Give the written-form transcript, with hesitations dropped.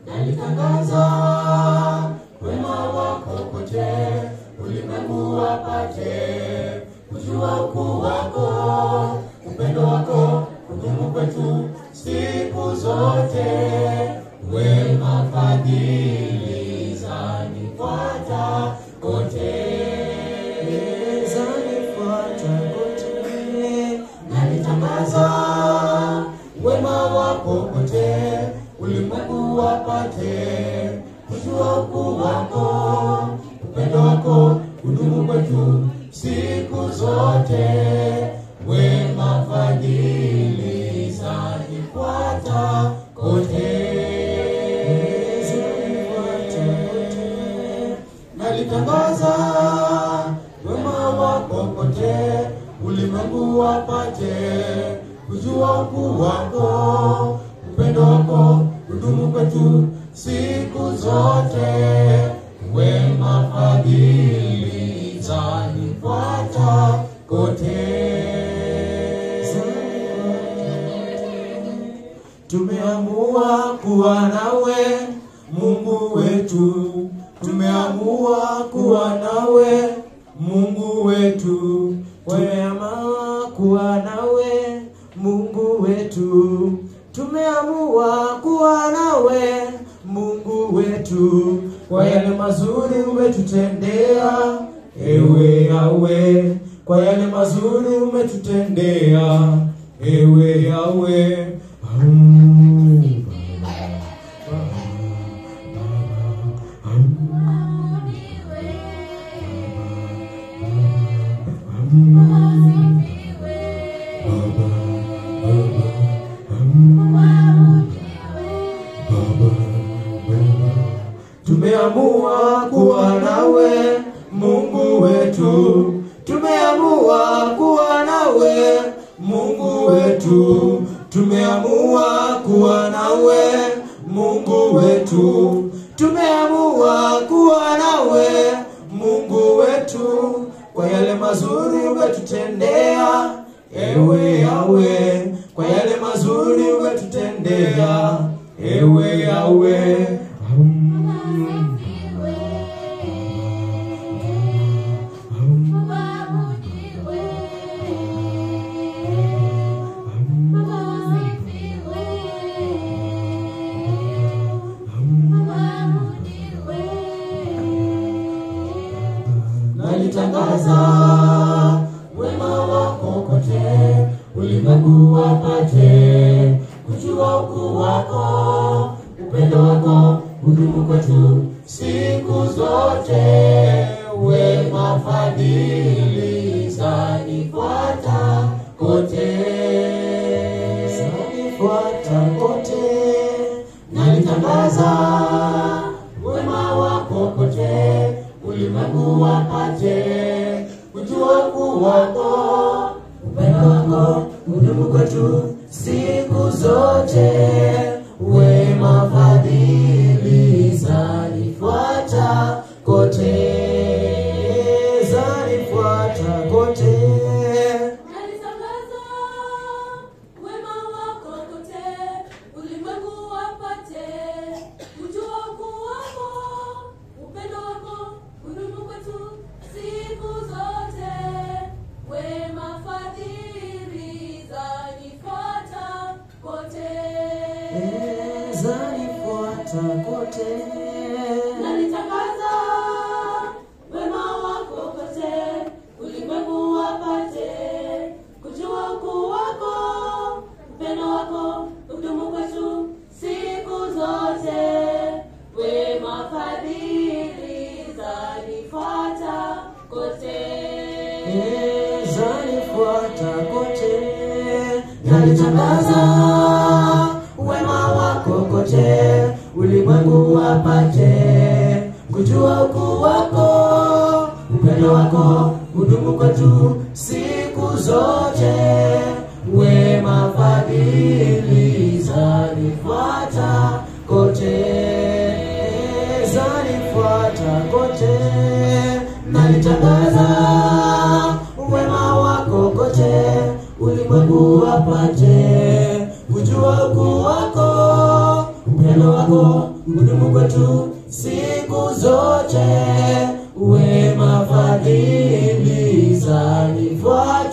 Nalitangaza wema wako kote, ulimwengu wapate kujua ukuu wako, upendo wako kudumu kwetu siku zote, wema fadhili zanifuata kote, zanifuata kote. Nalitangaza wema wako kote, ulimwengu wapate kujua ukuu wako, upendo wako kudumu kwetu siku zote, wema fadhili zanifuata kote, zanifuata kote. Nalitangaza wema wako kote, ulimwengu wapate kujua ukuu wako, upendo wako kudumu kwetu siku zote, wema fadhili zanifuata kote. Tumeamua kuwa nawe Mungu wetu, tumeamua kuwa nawe Mungu wetu, tumeamua kuwa nawe Mungu wetu, tumeamua kuwa nawe Mungu wetu, kwa yale mazuri umetutendea ewe Yahweh, kwa yale mazuri umetutendea ewe Yahweh. Tumeamua kuwa nawe Mungu wetu, tumeamua kuwa nawe Mungu wetu, tumeamua kuwa nawe Mungu wetu, tumeamua kuwa nawe Mungu wetu, kwa yale mazuri umetutendea ewe Yahweh, kwa yale mazuri umetutendea ewe Yahweh. Nalitangaza wema wako kote, ulimwengu wapate kujua ukuu wako, upendo wako hudumu kwetu siku zote, wema fadhili zanifuata kote, zanifuata kote. Nalitangaza wema wako kote, ulimwengu wapate kujua ukuu wako, upendo wako hudumu kwetu siku zote, wema fadhili zanifuata kote, zanifuata kote. Nalitangaza wema wako kote, ulimwengu wapate kujua ukuu wako, upendo wako hudumu kwetu siku zote, wema fadhili zanifuata kote, zanifuata kote. Nalitangaza wema wako kote, ulimwengu wapate kujua ukuu wako, upendo wako hudumu kwetu siku zote, wema fadhili zanifuata kote, zanifuata kote. Nalitangaza wema wako kote, ulimwengu wapate kujua ukuu wako. Upendo wako hudumu kwetu siku zote, wema fadhili zanifuata kote, zanifuata kote. Nalitangaza wema wako kote, ulimwengu wapate kujua ukuu wako. Upendo wako hudumu kwetu siku zote, wema fadhili zanifuata